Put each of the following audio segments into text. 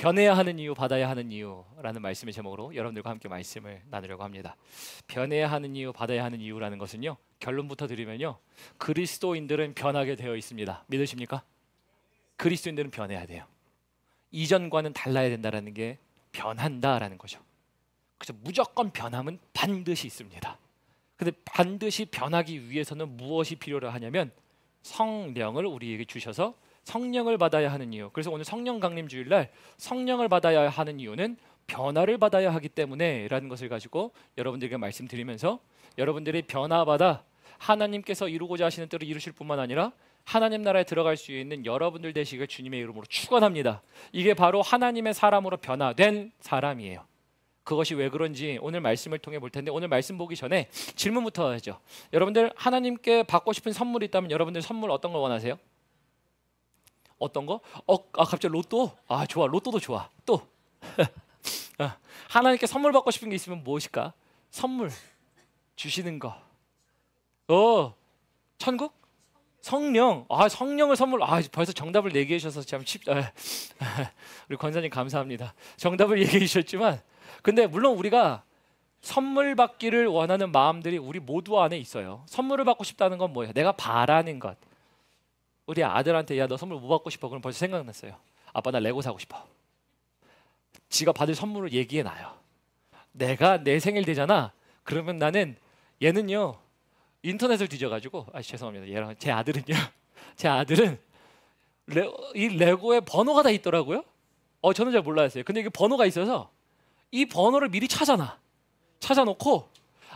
변해야 하는 이유, 받아야 하는 이유라는 말씀의 제목으로 여러분들과 함께 말씀을 나누려고 합니다. 변해야 하는 이유, 받아야 하는 이유라는 것은요, 결론부터 드리면요, 그리스도인들은 변하게 되어 있습니다. 믿으십니까? 그리스도인들은 변해야 돼요. 이전과는 달라야 된다는 게 변한다라는 거죠. 그래서 무조건 변함은 반드시 있습니다. 근데 반드시 변하기 위해서는 무엇이 필요로 하냐면 성령을 우리에게 주셔서 성령을 받아야 하는 이유. 그래서 오늘 성령 강림 주일날 성령을 받아야 하는 이유는 변화를 받아야 하기 때문에 라는 것을 가지고 여러분들에게 말씀드리면서 여러분들이 변화받아 하나님께서 이루고자 하시는 뜻을 이루실 뿐만 아니라 하나님 나라에 들어갈 수 있는 여러분들 되시길 주님의 이름으로 축원합니다. 이게 바로 하나님의 사람으로 변화된 사람이에요. 그것이 왜 그런지 오늘 말씀을 통해 볼 텐데, 오늘 말씀 보기 전에 질문부터 하죠. 여러분들 하나님께 받고 싶은 선물이 있다면 여러분들 선물 어떤 걸 원하세요? 어떤 거? 갑자기 로또? 좋아. 로또도 좋아. 또 하나님께 선물 받고 싶은 게 있으면 무엇일까? 선물 주시는 거. 천국? 성령. 성령을 선물. 벌써 정답을 얘기해 주셔서 참 우리 권사님 감사합니다. 정답을 얘기해 주셨지만, 근데 물론 우리가 선물 받기를 원하는 마음들이 우리 모두 안에 있어요. 선물을 받고 싶다는 건 뭐예요? 내가 바라는 것. 우리 아들한테 야, 너 선물 뭐 받고 싶어? 그럼 벌써 생각났어요. 아빠, 나 레고 사고 싶어. 지가 받을 선물을 얘기해 놔요. 내가 내 생일 되잖아. 그러면 나는 얘는요, 인터넷을 뒤져가지고, 죄송합니다. 얘랑 제 아들은요, 제 아들은 이 레고에 번호가 다 있더라고요. 저는 잘 몰랐어요. 근데 이게 번호가 있어서 이 번호를 미리 찾아놓고,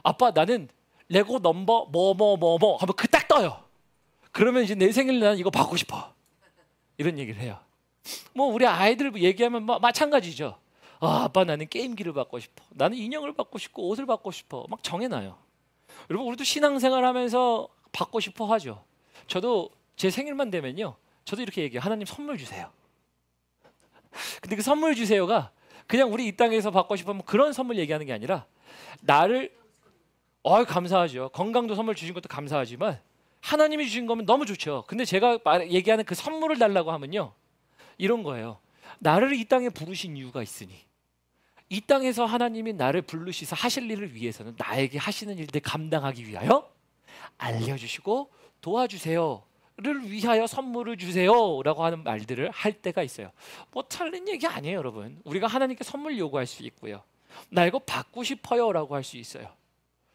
아빠 나는 레고 넘버 뭐 하면 그 딱 떠요. 그러면 이제 내 생일 난 이거 받고 싶어, 이런 얘기를 해요. 뭐 우리 아이들 얘기하면 마찬가지죠. 아빠 나는 게임기를 받고 싶어, 나는 인형을 받고 싶고 옷을 받고 싶어, 막 정해놔요. 여러분, 우리도 신앙생활하면서 받고 싶어 하죠. 저도 제 생일만 되면요, 저도 이렇게 얘기해요. 하나님 선물 주세요. 근데 그 선물 주세요가 그냥 우리 이 땅에서 받고 싶으면 그런 선물 얘기하는 게 아니라, 나를 감사하죠. 건강도 선물 주신 것도 감사하지만 하나님이 주신 거면 너무 좋죠. 근데 제가 얘기하는 그 선물을 달라고 하면요, 이런 거예요. 나를 이 땅에 부르신 이유가 있으니, 이 땅에서 하나님이 나를 부르시사 하실 일을 위해서는 나에게 하시는 일들 감당하기 위하여 알려주시고 도와주세요를 위하여 선물을 주세요라고 하는 말들을 할 때가 있어요. 뭐 틀린 얘기 아니에요, 여러분. 우리가 하나님께 선물 요구할 수 있고요, 나 이거 받고 싶어요라고 할 수 있어요.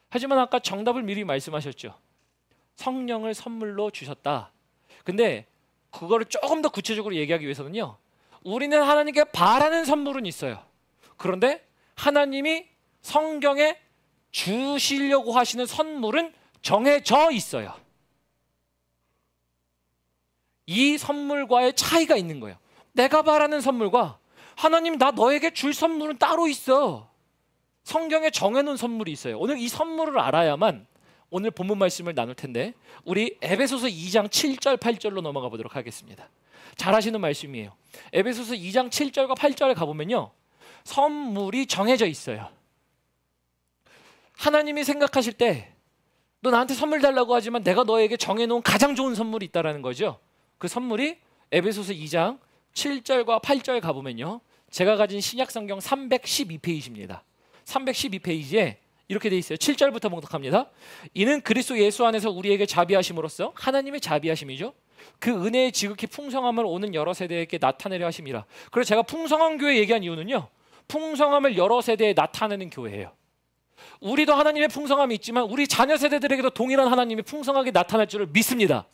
하지만 아까 정답을 미리 말씀하셨죠. 성령을 선물로 주셨다. 근데 그거를 조금 더 구체적으로 얘기하기 위해서는요, 우리는 하나님께 바라는 선물은 있어요. 그런데 하나님이 성경에 주시려고 하시는 선물은 정해져 있어요. 이 선물과의 차이가 있는 거예요. 내가 바라는 선물과 하나님 나 너에게 줄 선물은 따로 있어. 성경에 정해놓은 선물이 있어요. 오늘 이 선물을 알아야만 오늘 본문 말씀을 나눌 텐데, 우리 에베소서 2장 7절 8절로 넘어가 보도록 하겠습니다. 잘 하시는 말씀이에요. 에베소서 2장 7절과 8절에 가보면요, 선물이 정해져 있어요. 하나님이 생각하실 때 너 나한테 선물 달라고 하지만 내가 너에게 정해놓은 가장 좋은 선물이 있다는 거죠. 그 선물이 에베소서 2장 7절과 8절 가보면요, 제가 가진 신약성경 312페이지입니다. 312페이지에 이렇게 돼 있어요. 7절부터 봉독합니다. 이는 그리스도 예수 안에서 우리에게 자비하심으로써, 하나님의 자비하심이죠, 그 은혜의 지극히 풍성함을 오는 여러 세대에게 나타내려 하심이라. 그래서 제가 풍성한 교회 얘기한 이유는요, 풍성함을 여러 세대에 나타내는 교회예요. 우리도 하나님의 풍성함이 있지만 우리 자녀 세대들에게도 동일한 하나님이 풍성하게 나타날 줄을 믿습니다.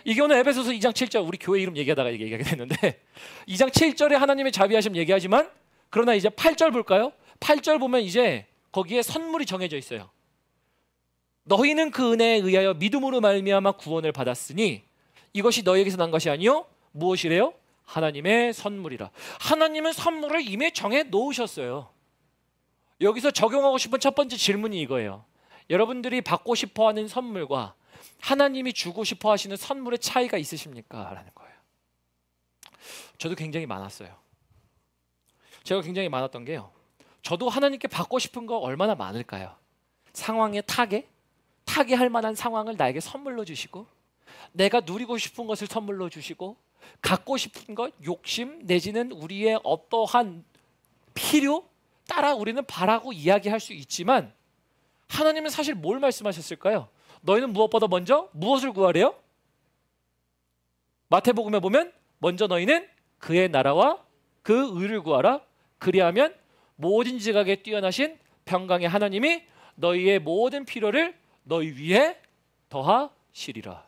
이게 오늘 에베소서 2장 7절, 우리 교회 이름 얘기하다가 얘기하게 됐는데 2장 7절에 하나님의 자비하심 얘기하지만, 그러나 이제 8절 볼까요? 8절 보면 이제 거기에 선물이 정해져 있어요. 너희는 그 은혜에 의하여 믿음으로 말미암아 구원을 받았으니 이것이 너희에게서 난 것이 아니요 무엇이래요? 하나님의 선물이라. 하나님은 선물을 이미 정해 놓으셨어요. 여기서 적용하고 싶은 첫 번째 질문이 이거예요. 여러분들이 받고 싶어하는 선물과 하나님이 주고 싶어 하시는 선물의 차이가 있으십니까? 라는 거예요. 저도 굉장히 많았어요. 제가 굉장히 많았던 게요, 저도 하나님께 받고 싶은 거 얼마나 많을까요? 상황에 타개할 만한 상황을 나에게 선물로 주시고, 내가 누리고 싶은 것을 선물로 주시고, 갖고 싶은 것, 욕심 내지는 우리의 어떠한 필요 따라 우리는 바라고 이야기할 수 있지만 하나님은 사실 뭘 말씀하셨을까요? 너희는 무엇보다 먼저 무엇을 구하래요? 마태복음에 보면 먼저 너희는 그의 나라와 그 의를 구하라. 그리하면 모든 지각에 뛰어나신 평강의 하나님이 너희의 모든 필요를 너희 위에 더하시리라.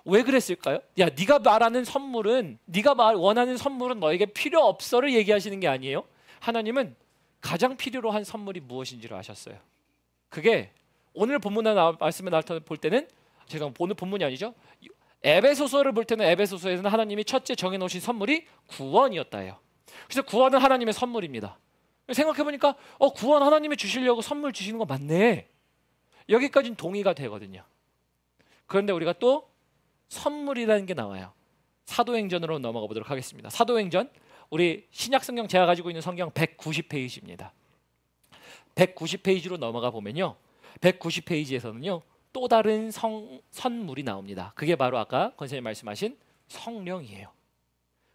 왜 그랬을까요? 야, 네가 말하는 선물은, 네가 원하는 선물은 너에게 필요 없어를 얘기하시는 게 아니에요. 하나님은 가장 필요로 한 선물이 무엇인지를 아셨어요. 그게 오늘 본문에 말씀에 볼 때는, 제가 오늘 본문이 아니죠, 에베소서를 볼 때는 에베소서에서는 하나님이 첫째 정해놓으신 선물이 구원이었다 해요. 그래서 구원은 하나님의 선물입니다. 생각해보니까 구원 하나님이 주시려고 선물 주시는 거 맞네, 여기까지는 동의가 되거든요. 그런데 우리가 또 선물이라는 게 나와요. 사도행전으로 넘어가 보도록 하겠습니다. 사도행전, 우리 신약성경 제가 가지고 있는 성경 190페이지입니다. 190페이지로 넘어가 보면요, 190페이지에서는요 또 다른 선물이 나옵니다. 그게 바로 아까 권사님 말씀하신 성령이에요.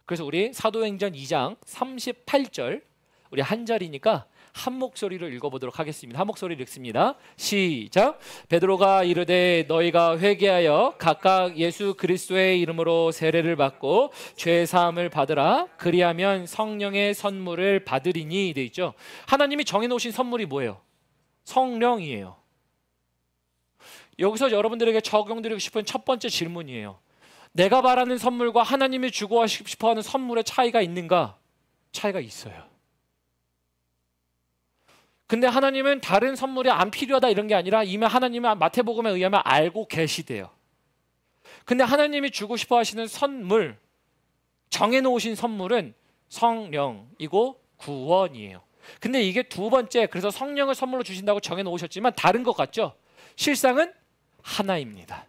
그래서 우리 사도행전 2장 38절, 우리 한 절이니까 한 목소리로 읽어보도록 하겠습니다. 한 목소리로 읽습니다. 시작. 베드로가 이르되 너희가 회개하여 각각 예수 그리스도의 이름으로 세례를 받고 죄 사함을 받으라. 그리하면 성령의 선물을 받으리니 돼 있죠. 하나님이 정해놓으신 선물이 뭐예요? 성령이에요. 여기서 여러분들에게 적용드리고 싶은 첫 번째 질문이에요. 내가 바라는 선물과 하나님이 주고 싶어하는 선물의 차이가 있는가? 차이가 있어요. 근데 하나님은 다른 선물이 안 필요하다 이런 게 아니라 이미 하나님은 마태복음에 의하면 알고 계시대요. 근데 하나님이 주고 싶어 하시는 선물, 정해놓으신 선물은 성령이고 구원이에요. 근데 이게 두 번째, 그래서 성령을 선물로 주신다고 정해놓으셨지만 다른 것 같죠? 실상은 하나입니다.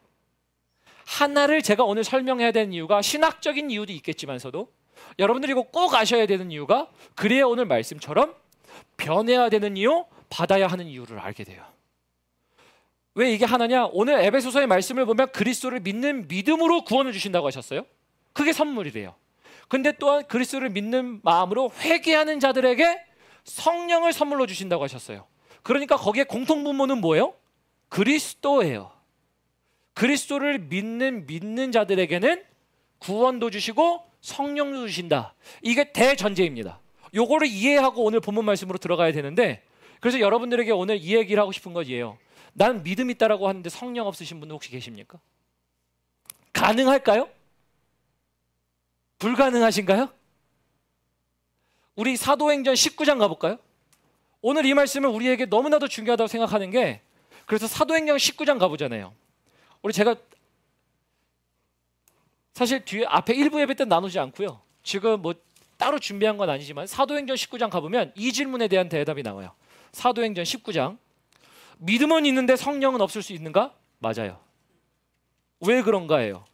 하나를 제가 오늘 설명해야 되는 이유가 신학적인 이유도 있겠지만서도 여러분들이 이거 꼭 아셔야 되는 이유가, 그래야 오늘 말씀처럼 변해야 되는 이유, 받아야 하는 이유를 알게 돼요. 왜 이게 하나냐? 오늘 에베소서의 말씀을 보면 그리스도를 믿는 믿음으로 구원을 주신다고 하셨어요. 그게 선물이래요. 근데 또한 그리스도를 믿는 마음으로 회개하는 자들에게 성령을 선물로 주신다고 하셨어요. 그러니까 거기에 공통분모는 뭐예요? 그리스도예요. 그리스도를 믿는 자들에게는 구원도 주시고 성령도 주신다. 이게 대전제입니다. 요거를 이해하고 오늘 본문 말씀으로 들어가야 되는데, 그래서 여러분들에게 오늘 이 얘기를 하고 싶은 거예요. 난 믿음 있다라고 하는데 성령 없으신 분들 혹시 계십니까? 가능할까요? 불가능하신가요? 우리 사도행전 19장 가볼까요? 오늘 이 말씀은 우리에게 너무나도 중요하다고 생각하는 게, 그래서 사도행전 19장 가보잖아요. 우리 제가 사실 뒤에 앞에 1부 예배 때 나누지 않고요, 지금 뭐 따로 준비한 건 아니지만 사도행전 19장 가보면 이 질문에 대한 대답이 나와요. 사도행전 19장, 믿음은 있는데 성령은 없을 수 있는가? 맞아요. 왜 그런가예요.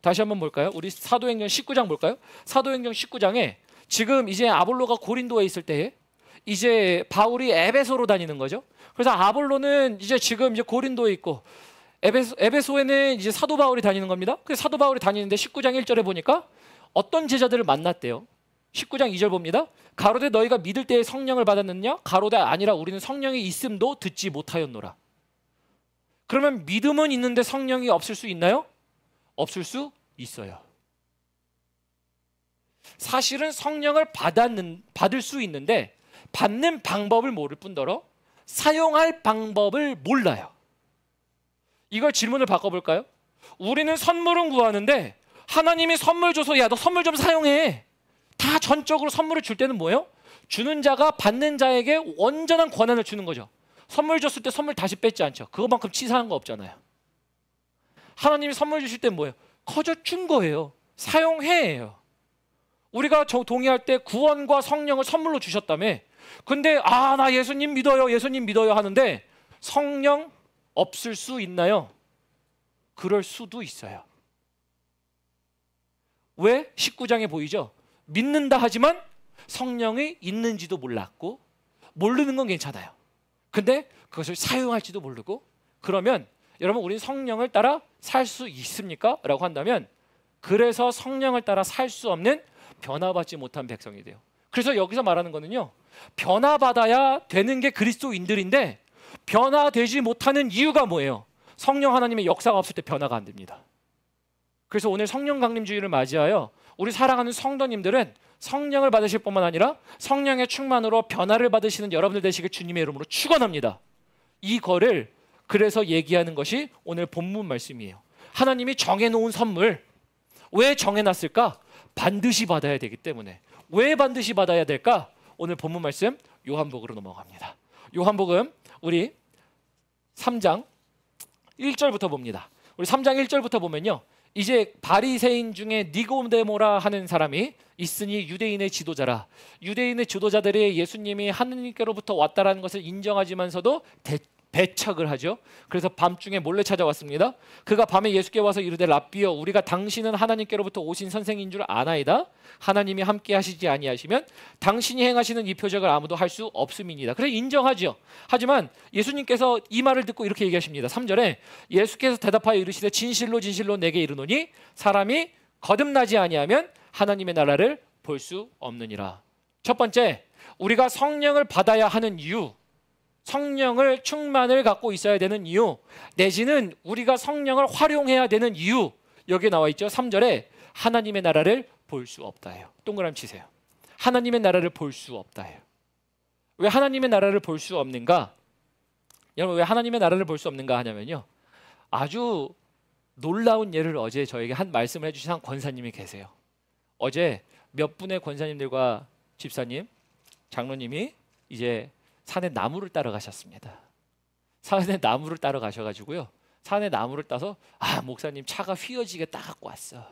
다시 한번 볼까요? 우리 사도행전 19장 볼까요? 사도행전 19장에 지금 이제 아볼로가 고린도에 있을 때에 이제 바울이 에베소로 다니는 거죠. 그래서 아볼로는 이제 지금 이제 고린도에 있고 에베소에는 이제 사도 바울이 다니는 겁니다. 그래서 사도 바울이 다니는데 19장 1절에 보니까 어떤 제자들을 만났대요. 19장 2절 봅니다. 가로되 너희가 믿을 때에 성령을 받았느냐? 가로되 아니라 우리는 성령이 있음도 듣지 못하였노라. 그러면 믿음은 있는데 성령이 없을 수 있나요? 없을 수 있어요. 사실은 성령을 받을 수 있는데 받는 방법을 모를 뿐더러 사용할 방법을 몰라요. 이걸 질문을 바꿔볼까요? 우리는 선물은 구하는데 하나님이 선물 줘서 야, 너 선물 좀 사용해. 다 전적으로 선물을 줄 때는 뭐예요? 주는 자가 받는 자에게 온전한 권한을 주는 거죠. 선물 줬을 때 선물 다시 뺏지 않죠. 그것만큼 치사한 거 없잖아요. 하나님이 선물 주실 때 뭐예요? 커져 준 거예요. 사용해예요. 우리가 동의할 때 구원과 성령을 선물로 주셨다며. 근데 나 예수님 믿어요, 예수님 믿어요 하는데 성령 없을 수 있나요? 그럴 수도 있어요. 왜? 19장에 보이죠? 믿는다 하지만 성령이 있는지도 몰랐고, 모르는 건 괜찮아요. 근데 그것을 사용할지도 모르고, 그러면 여러분 우리는 성령을 따라 살 수 있습니까? 라고 한다면 그래서 성령을 따라 살 수 없는 변화받지 못한 백성이 돼요. 그래서 여기서 말하는 거는요, 변화받아야 되는 게 그리스도인들인데 변화되지 못하는 이유가 뭐예요? 성령 하나님의 역사가 없을 때 변화가 안 됩니다. 그래서 오늘 성령 강림주의를 맞이하여 우리 사랑하는 성도님들은 성령을 받으실 뿐만 아니라 성령의 충만으로 변화를 받으시는 여러분들 되시길 주님의 이름으로 축원합니다. 이거를 그래서 얘기하는 것이 오늘 본문 말씀이에요. 하나님이 정해놓은 선물, 왜 정해놨을까? 반드시 받아야 되기 때문에. 왜 반드시 받아야 될까? 오늘 본문 말씀 요한복음으로 넘어갑니다. 요한복음 우리 3장 1절부터 봅니다. 우리 3장 1절부터 보면요, 이제 바리새인 중에 니고데모라 하는 사람이 있으니 유대인의 지도자라. 유대인의 지도자들이 예수님이 하느님께로부터 왔다라는 것을 인정하지만서도 배척을 하죠. 그래서 밤중에 몰래 찾아왔습니다. 그가 밤에 예수께 와서 이르되 랍비여, 우리가 당신은 하나님께로부터 오신 선생인 줄 아나이다. 하나님이 함께 하시지 아니하시면 당신이 행하시는 이 표적을 아무도 할 수 없음이니이다. 그래서 인정하죠. 하지만 예수님께서 이 말을 듣고 이렇게 얘기하십니다. 3절에 예수께서 대답하여 이르시되 진실로 진실로 내게 이르노니 사람이 거듭나지 아니하면 하나님의 나라를 볼 수 없느니라. 첫 번째, 우리가 성령을 받아야 하는 이유, 성령을 충만을 갖고 있어야 되는 이유, 내지는 우리가 성령을 활용해야 되는 이유, 여기에 나와 있죠. 3절에 하나님의 나라를 볼 수 없다예요. 동그라미 치세요. 하나님의 나라를 볼 수 없다예요. 왜 하나님의 나라를 볼 수 없는가? 여러분, 왜 하나님의 나라를 볼 수 없는가 하냐면요, 아주 놀라운 예를 어제 저에게 한 말씀을 해주신 한 권사님이 계세요. 어제 몇 분의 권사님들과 집사님, 장로님이 이제 산에 나무를 따러 가셨습니다. 산에 나무를 따러 가셔가지고요, 산에 나무를 따서 목사님 차가 휘어지게 따갖고 왔어.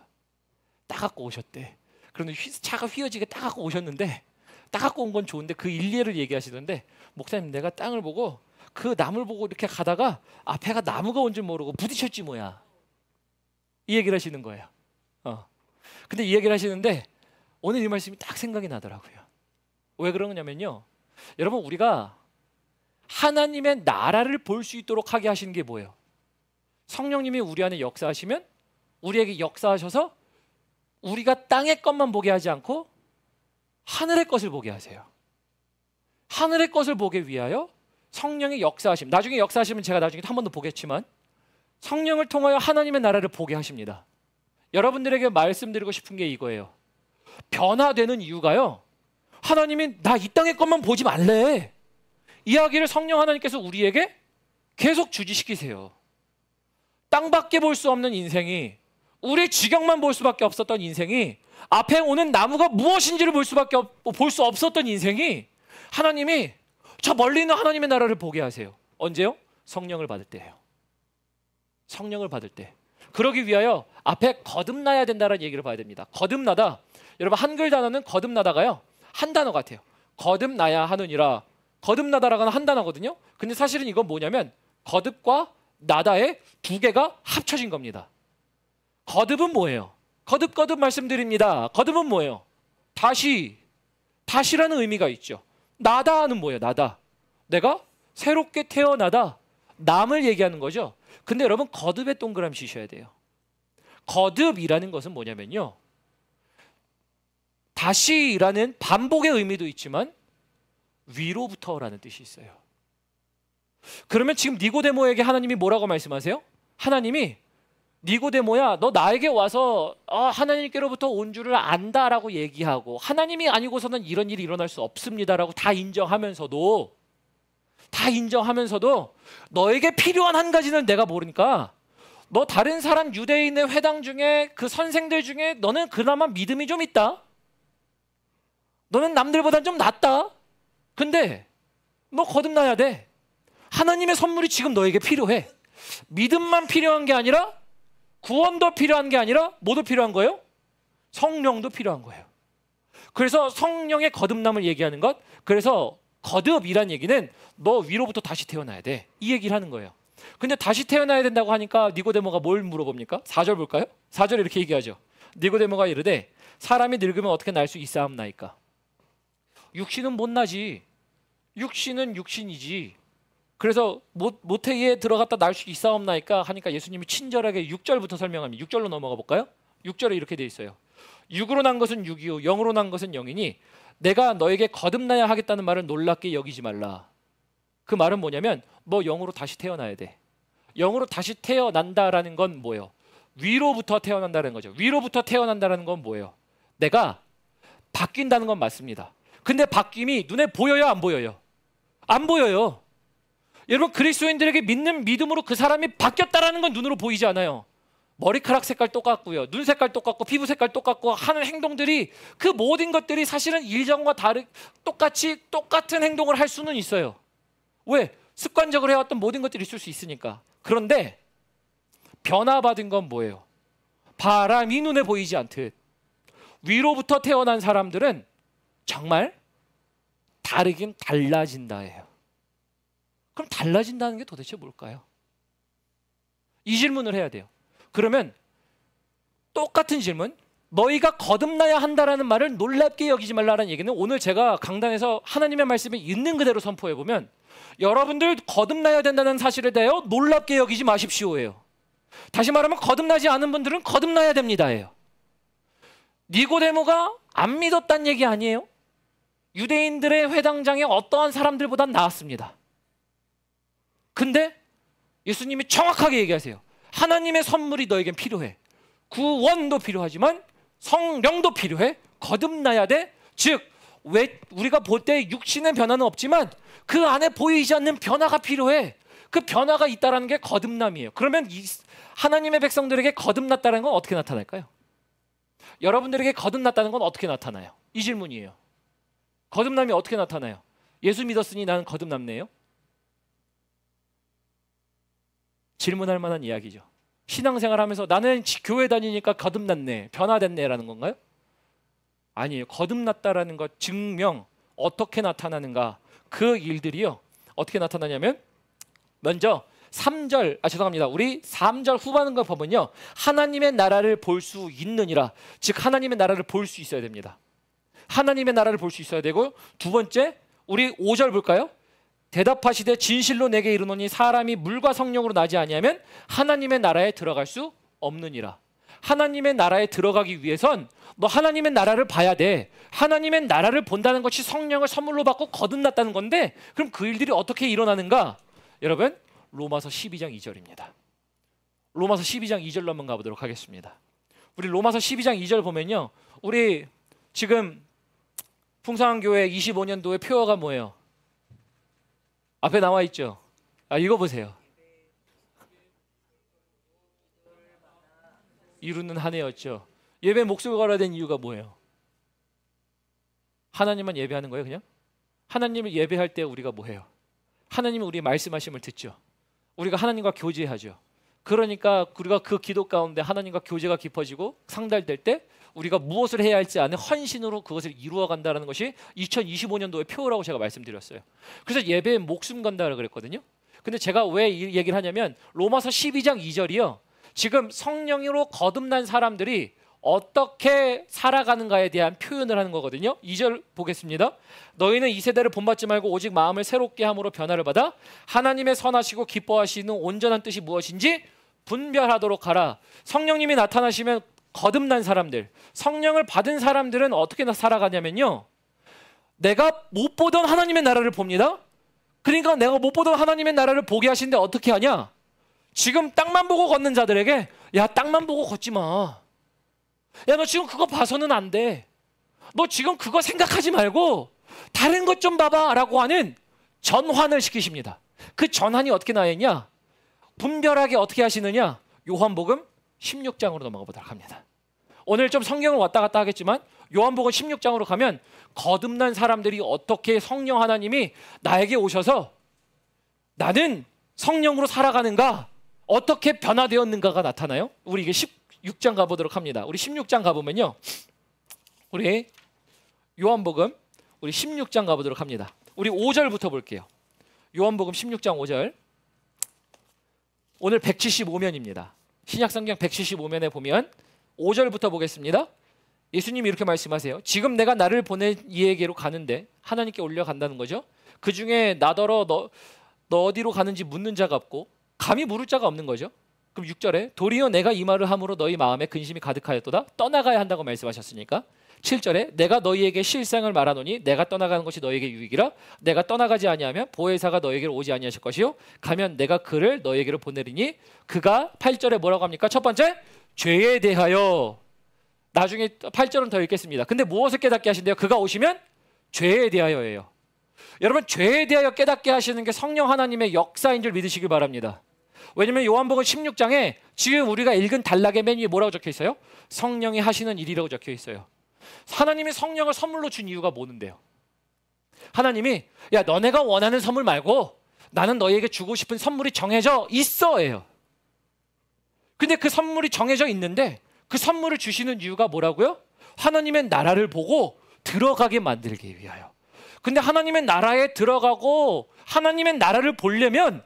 따갖고 오셨대. 그런데 차가 휘어지게 따갖고 오셨는데, 따갖고 온 건 좋은데 그 일례를 얘기하시던데, 목사님 내가 땅을 보고 그 나무를 보고 이렇게 가다가 앞에가 나무가 온 줄 모르고 부딪혔지 뭐야, 이 얘기를 하시는 거예요. 근데 이 얘기를 하시는데 오늘 이 말씀이 딱 생각이 나더라고요. 왜 그러냐면요, 여러분, 우리가 하나님의 나라를 볼 수 있도록 하게 하시는 게 뭐예요? 성령님이 우리 안에 역사하시면 우리에게 역사하셔서 우리가 땅의 것만 보게 하지 않고 하늘의 것을 보게 하세요. 하늘의 것을 보기 위하여 성령의 역사하심, 나중에 역사하시면 제가 나중에 한 번 더 보겠지만 성령을 통하여 하나님의 나라를 보게 하십니다. 여러분들에게 말씀드리고 싶은 게 이거예요. 변화되는 이유가요, 하나님이 나 이 땅의 것만 보지 말래, 이야기를 성령 하나님께서 우리에게 계속 주지시키세요. 땅밖에 볼 수 없는 인생이, 우리 지경만 볼 수밖에 없었던 인생이, 앞에 오는 나무가 무엇인지를 볼 수 없었던 인생이, 하나님이 저 멀리 있는 하나님의 나라를 보게 하세요. 언제요? 성령을 받을 때예요. 성령을 받을 때. 그러기 위하여 앞에 거듭나야 된다는 얘기를 봐야 됩니다. 거듭나다, 여러분 한글 단어는 거듭나다가요 한 단어 같아요. 거듭나야 하느니라. 거듭나다라는 한 단어거든요. 근데 사실은 이건 뭐냐면 거듭과 나다의 두 개가 합쳐진 겁니다. 거듭은 뭐예요? 거듭 말씀드립니다. 거듭은 뭐예요? 다시라는 의미가 있죠. 나다는 뭐예요? 나다, 내가 새롭게 태어나다, 남을 얘기하는 거죠. 근데 여러분, 거듭에 동그라미 치셔야 돼요. 거듭이라는 것은 뭐냐면요, 다시라는 반복의 의미도 있지만 위로부터라는 뜻이 있어요. 그러면 지금 니고데모에게 하나님이 뭐라고 말씀하세요? 하나님이 니고데모야, 너 나에게 와서 하나님께로부터 온 줄을 안다라고 얘기하고, 하나님이 아니고서는 이런 일이 일어날 수 없습니다라고 다 인정하면서도 너에게 필요한 한 가지는 내가 모르니까, 너 다른 사람 유대인의 회당 중에 그 선생들 중에 너는 그나마 믿음이 좀 있다, 너는 남들보단 좀 낫다, 근데 너 거듭나야 돼. 하나님의 선물이 지금 너에게 필요해. 믿음만 필요한 게 아니라, 구원도 필요한 게 아니라 뭐도 필요한 거예요? 성령도 필요한 거예요. 그래서 성령의 거듭남을 얘기하는 것, 그래서 거듭이란 얘기는 너 위로부터 다시 태어나야 돼, 이 얘기를 하는 거예요. 근데 다시 태어나야 된다고 하니까 니고데모가 뭘 물어봅니까? 4절 볼까요? 4절에 이렇게 얘기하죠. 니고데모가 이르되 사람이 늙으면 어떻게 날 수 있사옵나이까? 육신은 못 나지. 육신은 육신이지. 그래서 모태에 들어갔다 날 수 있사옵나이까 하니까 예수님이 친절하게 6절부터 설명합니다. 6절로 넘어가 볼까요? 6절에 이렇게 돼 있어요. 육으로 난 것은 육이요 영으로 난 것은 영이니 내가 너에게 거듭나야 하겠다는 말을 놀랍게 여기지 말라. 그 말은 뭐냐면 너 영으로 다시 태어나야 돼. 영으로 다시 태어난다라는 건 뭐예요? 위로부터 태어난다는 거죠. 위로부터 태어난다는 건 뭐예요? 내가 바뀐다는 건 맞습니다. 근데 바뀜이 눈에 보여요, 안 보여요? 안 보여요. 여러분, 그리스도인들에게 믿는 믿음으로 그 사람이 바뀌었다라는 건 눈으로 보이지 않아요. 머리카락 색깔 똑같고요, 눈 색깔 똑같고, 피부 색깔 똑같고, 하는 행동들이, 그 모든 것들이 사실은 일전과 똑같은 행동을 할 수는 있어요. 왜? 습관적으로 해왔던 모든 것들이 있을 수 있으니까. 그런데 변화받은 건 뭐예요? 바람이 눈에 보이지 않듯 위로부터 태어난 사람들은 정말 다르긴 달라진다예요. 그럼 달라진다는 게 도대체 뭘까요? 이 질문을 해야 돼요. 그러면 똑같은 질문, 너희가 거듭나야 한다라는 말을 놀랍게 여기지 말라는 얘기는 오늘 제가 강단에서 하나님의 말씀을 있는 그대로 선포해 보면 여러분들 거듭나야 된다는 사실에 대하여 놀랍게 여기지 마십시오예요. 다시 말하면 거듭나지 않은 분들은 거듭나야 됩니다예요. 니고데모가 안 믿었다는 얘기 아니에요. 유대인들의 회당장에 어떠한 사람들보단 나았습니다. 근데 예수님이 정확하게 얘기하세요. 하나님의 선물이 너에겐 필요해. 구원도 필요하지만 성령도 필요해. 거듭나야 돼. 즉, 왜 우리가 볼 때 육신의 변화는 없지만 그 안에 보이지 않는 변화가 필요해. 그 변화가 있다는 게 거듭남이에요. 그러면 하나님의 백성들에게 거듭났다는 건 어떻게 나타날까요? 여러분들에게 거듭났다는 건 어떻게 나타나요? 이 질문이에요. 거듭남이 어떻게 나타나요? 예수 믿었으니 나는 거듭남네요? 질문할 만한 이야기죠. 신앙생활하면서 나는 교회 다니니까 거듭났네, 변화됐네 라는 건가요? 아니에요. 거듭났다라는 것 증명, 어떻게 나타나는가? 그 일들이요, 어떻게 나타나냐면 먼저 3절, 우리 3절 후반인 거 보면요, 하나님의 나라를 볼 수 있느니라. 즉 하나님의 나라를 볼 수 있어야 됩니다. 하나님의 나라를 볼 수 있어야 되고, 두 번째 우리 5절 볼까요? 대답하시되 진실로 내게 이르노니 사람이 물과 성령으로 나지 아니하면 하나님의 나라에 들어갈 수 없느니라. 하나님의 나라에 들어가기 위해선 너 하나님의 나라를 봐야 돼. 하나님의 나라를 본다는 것이 성령을 선물로 받고 거듭났다는 건데, 그럼 그 일들이 어떻게 일어나는가? 여러분, 로마서 12장 2절입니다. 로마서 12장 2절로 한번 가보도록 하겠습니다. 우리 로마서 12장 2절 보면요, 우리 지금 풍성한교회 25년도의 표어가 뭐예요? 앞에 나와 있죠? 읽어보세요. 이루는 한 해였죠. 예배 목숨을 걸어야 된 이유가 뭐예요? 하나님만 예배하는 거예요, 그냥? 하나님을 예배할 때 우리가 뭐 해요? 하나님은 우리 말씀하심을 듣죠. 우리가 하나님과 교제하죠. 그러니까 우리가 그 기도 가운데 하나님과 교제가 깊어지고 상달될 때 우리가 무엇을 해야 할지 아는 헌신으로 그것을 이루어 간다는 것이 2025년도의 표어라고 제가 말씀드렸어요. 그래서 예배에 목숨 건다고 그랬거든요. 근데 제가 왜 이 얘기를 하냐면 로마서 12장 2절이요, 지금 성령으로 거듭난 사람들이 어떻게 살아가는가에 대한 표현을 하는 거거든요. 2절 보겠습니다. 너희는 이 세대를 본받지 말고 오직 마음을 새롭게 함으로 변화를 받아 하나님의 선하시고 기뻐하시는 온전한 뜻이 무엇인지 분별하도록 하라. 성령님이 나타나시면 거듭난 사람들, 성령을 받은 사람들은 어떻게 살아가냐면요, 내가 못 보던 하나님의 나라를 봅니다. 그러니까 내가 못 보던 하나님의 나라를 보게 하시는데 어떻게 하냐? 지금 땅만 보고 걷는 자들에게, 야, 땅만 보고 걷지 마. 야, 너 지금 그거 봐서는 안 돼. 너 지금 그거 생각하지 말고 다른 것 좀 봐봐 라고 하는 전환을 시키십니다. 그 전환이 어떻게 나있냐? 분별하게 어떻게 하시느냐? 요한복음 16장으로 넘어가 보도록 합니다. 오늘 좀 성경을 왔다 갔다 하겠지만 요한복음 16장으로 가면 거듭난 사람들이 어떻게 성령 하나님이 나에게 오셔서 나는 성령으로 살아가는가, 어떻게 변화되었는가가 나타나요. 우리 이게 16장 가보도록 합니다. 우리 16장 가보면요, 우리 요한복음 우리 16장 가보도록 합니다. 우리 5절부터 볼게요. 요한복음 16장 5절. 오늘 175면입니다. 신약성경 175면에 보면 5절부터 보겠습니다. 예수님이 이렇게 말씀하세요. 지금 내가 나를 보낸 이에게로 가는데, 하나님께 올려간다는 거죠. 그 중에 나더러 너 어디로 가는지 묻는 자가 없고 감히 물을 자가 없는 거죠. 그럼 6절에 도리어 내가 이 말을 함으로 너희 마음에 근심이 가득하였도다. 떠나가야 한다고 말씀하셨으니까 7절에 내가 너희에게 실상을 말하노니 내가 떠나가는 것이 너희에게 유익이라. 내가 떠나가지 아니하면 보혜사가 너희에게로 오지 아니하실 것이요 가면 내가 그를 너희에게로 보내리니. 그가 8절에 뭐라고 합니까? 첫 번째, 죄에 대하여. 나중에 8절은 더 읽겠습니다. 근데 무엇을 깨닫게 하신대요? 그가 오시면 죄에 대하여예요. 여러분, 죄에 대하여 깨닫게 하시는 게 성령 하나님의 역사인 줄 믿으시길 바랍니다. 왜냐면 요한복음 16장에 지금 우리가 읽은 단락의 맨 위에 뭐라고 적혀 있어요? 성령이 하시는 일이라고 적혀 있어요. 하나님이 성령을 선물로 준 이유가 뭐는데요? 하나님이 야, 너네가 원하는 선물 말고 나는 너희에게 주고 싶은 선물이 정해져 있어예요. 근데 그 선물이 정해져 있는데 그 선물을 주시는 이유가 뭐라고요? 하나님의 나라를 보고 들어가게 만들기 위하여. 근데 하나님의 나라에 들어가고 하나님의 나라를 보려면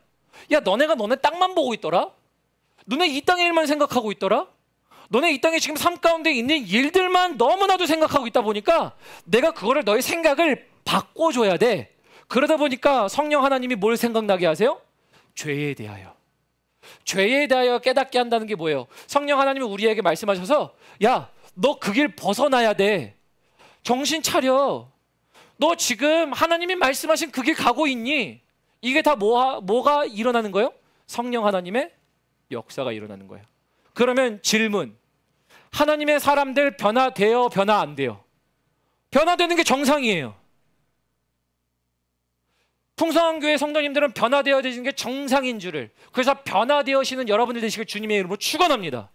야, 너네 땅만 보고 있더라? 너네 이 땅의 일만 생각하고 있더라? 너네 이 땅에 지금 삶 가운데 있는 일들만 너무나도 생각하고 있다 보니까 내가 그거를 너의 생각을 바꿔줘야 돼. 그러다 보니까 성령 하나님이 뭘 생각나게 하세요? 죄에 대하여. 죄에 대하여 깨닫게 한다는 게 뭐예요? 성령 하나님이 우리에게 말씀하셔서 야, 너 그 길 벗어나야 돼. 정신 차려. 너 지금 하나님이 말씀하신 그 길 가고 있니? 이게 다 뭐가 일어나는 거예요? 성령 하나님의 역사가 일어나는 거예요. 그러면 질문, 하나님의 사람들 변화돼요? 변화 안 돼요? 변화되는 게 정상이에요. 풍성한 교회 성도님들은 변화되어지는 게 정상인 줄을, 그래서 변화되어지는 여러분들 되시길 주님의 이름으로 축원합니다.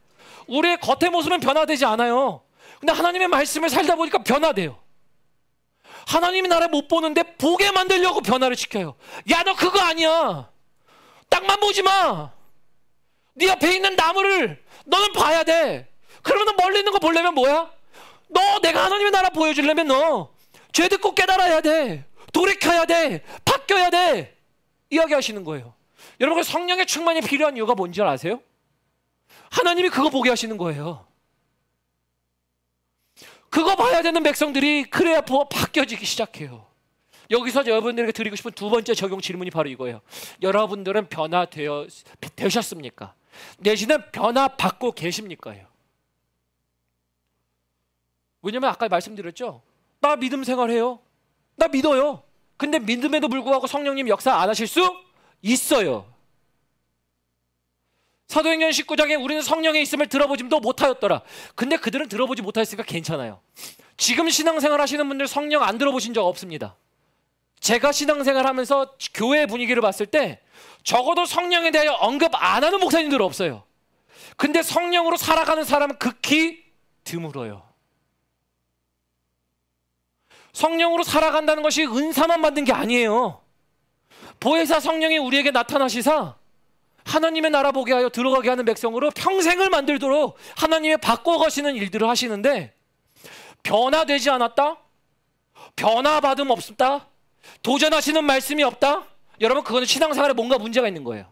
우리의 겉의 모습은 변화되지 않아요. 근데 하나님의 말씀을 살다 보니까 변화돼요. 하나님의 나라 못 보는데 보게 만들려고 변화를 시켜요. 야, 너 그거 아니야. 땅만 보지 마. 네 앞에 있는 나무를 너는 봐야 돼. 그러면 너 멀리 있는 거 보려면 뭐야? 너 내가 하나님의 나라 보여주려면 너 죄 듣고 깨달아야 돼. 돌이켜야 돼. 바뀌어야 돼. 이야기하시는 거예요. 여러분, 성령의 충만이 필요한 이유가 뭔지 아세요? 하나님이 그거 보게 하시는 거예요. 그거 봐야 되는 백성들이 그래야 바뀌어지기 시작해요. 여기서 여러분들에게 드리고 싶은 두 번째 적용 질문이 바로 이거예요. 여러분들은 변화되셨습니까? 내지는 변화받고 계십니까요? 왜냐면 아까 말씀드렸죠. 나 믿음 생활해요. 나 믿어요. 근데 믿음에도 불구하고 성령님 역사 안 하실 수 있어요. 사도행전 19장에 우리는 성령의 있음을 들어보지도 못하였더라. 근데 그들은 들어보지 못하였으니까 괜찮아요. 지금 신앙생활 하시는 분들 성령 안 들어보신 적 없습니다. 제가 신앙생활 하면서 교회 분위기를 봤을 때 적어도 성령에 대하여 언급 안 하는 목사님들 없어요. 근데 성령으로 살아가는 사람은 극히 드물어요. 성령으로 살아간다는 것이 은사만 받는 게 아니에요. 보혜사 성령이 우리에게 나타나시사 하나님의 나라 보게 하여 들어가게 하는 백성으로 평생을 만들도록 하나님의 바꿔가시는 일들을 하시는데, 변화되지 않았다? 변화받음 없다? 도전하시는 말씀이 없다? 여러분, 그거는 신앙생활에 뭔가 문제가 있는 거예요.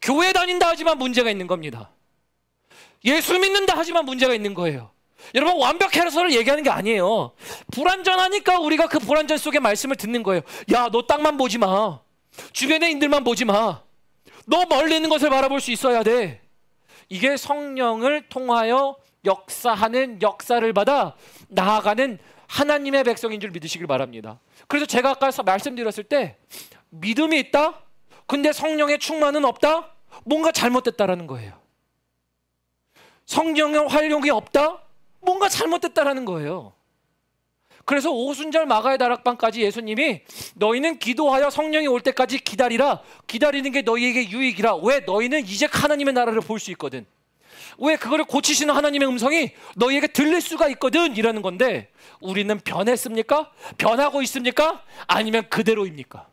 교회 다닌다 하지만 문제가 있는 겁니다. 예수 믿는다 하지만 문제가 있는 거예요. 여러분, 완벽해서를 얘기하는 게 아니에요. 불완전하니까 우리가 그 불완전 속의 말씀을 듣는 거예요. 야, 너 땅만 보지 마. 주변의 인들만 보지 마. 너 멀리 있는 것을 바라볼 수 있어야 돼. 이게 성령을 통하여 역사하는, 역사를 받아 나아가는 하나님의 백성인 줄 믿으시길 바랍니다. 그래서 제가 아까 말씀드렸을 때 믿음이 있다? 근데 성령의 충만은 없다? 뭔가 잘못됐다라는 거예요. 성령의 활용이 없다? 뭔가 잘못됐다라는 거예요. 그래서 오순절 마가의 다락방까지 예수님이 너희는 기도하여 성령이 올 때까지 기다리라. 기다리는 게 너희에게 유익이라. 왜? 너희는 이제 하나님의 나라를 볼 수 있거든. 왜? 그거를 고치시는 하나님의 음성이 너희에게 들릴 수가 있거든 이라는 건데, 우리는 변했습니까? 변하고 있습니까? 아니면 그대로입니까?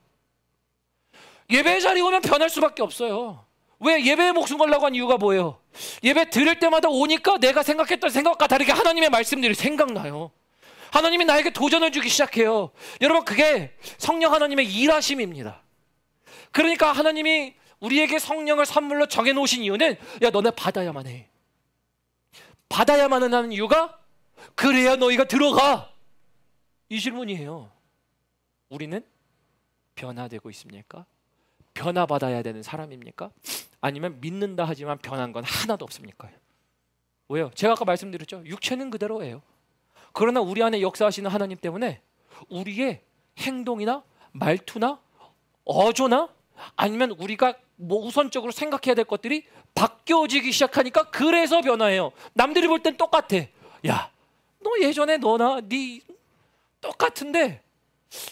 예배 자리 오면 변할 수밖에 없어요. 왜? 예배에 목숨 걸라고 한 이유가 뭐예요? 예배 드릴 때마다 오니까 내가 생각했던 생각과 다르게 하나님의 말씀들이 생각나요. 하나님이 나에게 도전을 주기 시작해요. 여러분, 그게 성령 하나님의 일하심입니다. 그러니까 하나님이 우리에게 성령을 선물로 정해놓으신 이유는, 야, 너네 받아야만 해. 받아야만 하는 이유가 그래야 너희가 들어가. 이 질문이에요. 우리는 변화되고 있습니까? 변화받아야 되는 사람입니까? 아니면 믿는다 하지만 변한 건 하나도 없습니까? 왜요? 제가 아까 말씀드렸죠. 육체는 그대로예요. 그러나 우리 안에 역사하시는 하나님 때문에 우리의 행동이나 말투나 어조나 아니면 우리가 뭐 우선적으로 생각해야 될 것들이 바뀌어지기 시작하니까 그래서 변화해요. 남들이 볼 땐 똑같아. 야, 너 예전에 너나 네 똑같은데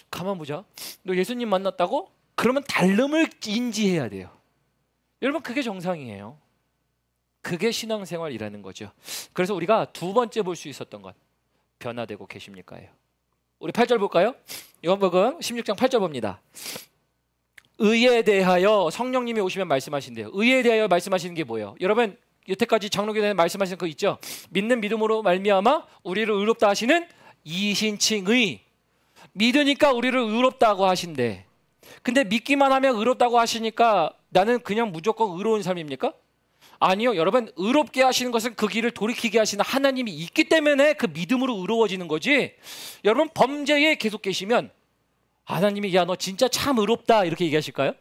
가만 보자. 너 예수님 만났다고? 그러면 다름을 인지해야 돼요. 여러분 그게 정상이에요. 그게 신앙생활이라는 거죠. 그래서 우리가 두 번째 볼 수 있었던 것 변화되고 계십니까예요. 우리 8절 볼까요? 요한복음 16장 8절 봅니다. 의에 대하여 성령님이 오시면 말씀하신대요. 의에 대하여 말씀하시는 게 뭐예요? 여러분 여태까지 장로교단에 말씀하신 거 있죠? 믿는 믿음으로 말미암아 우리를 의롭다 하시는 이신칭의. 믿으니까 우리를 의롭다고 하신대. 근데 믿기만 하면 의롭다고 하시니까 나는 그냥 무조건 의로운 삶입니까? 아니요. 여러분 의롭게 하시는 것은 그 길을 돌이키게 하시는 하나님이 있기 때문에 그 믿음으로 의로워지는 거지. 여러분 범죄에 계속 계시면 하나님이 야 너 진짜 참 의롭다 이렇게 얘기하실까요?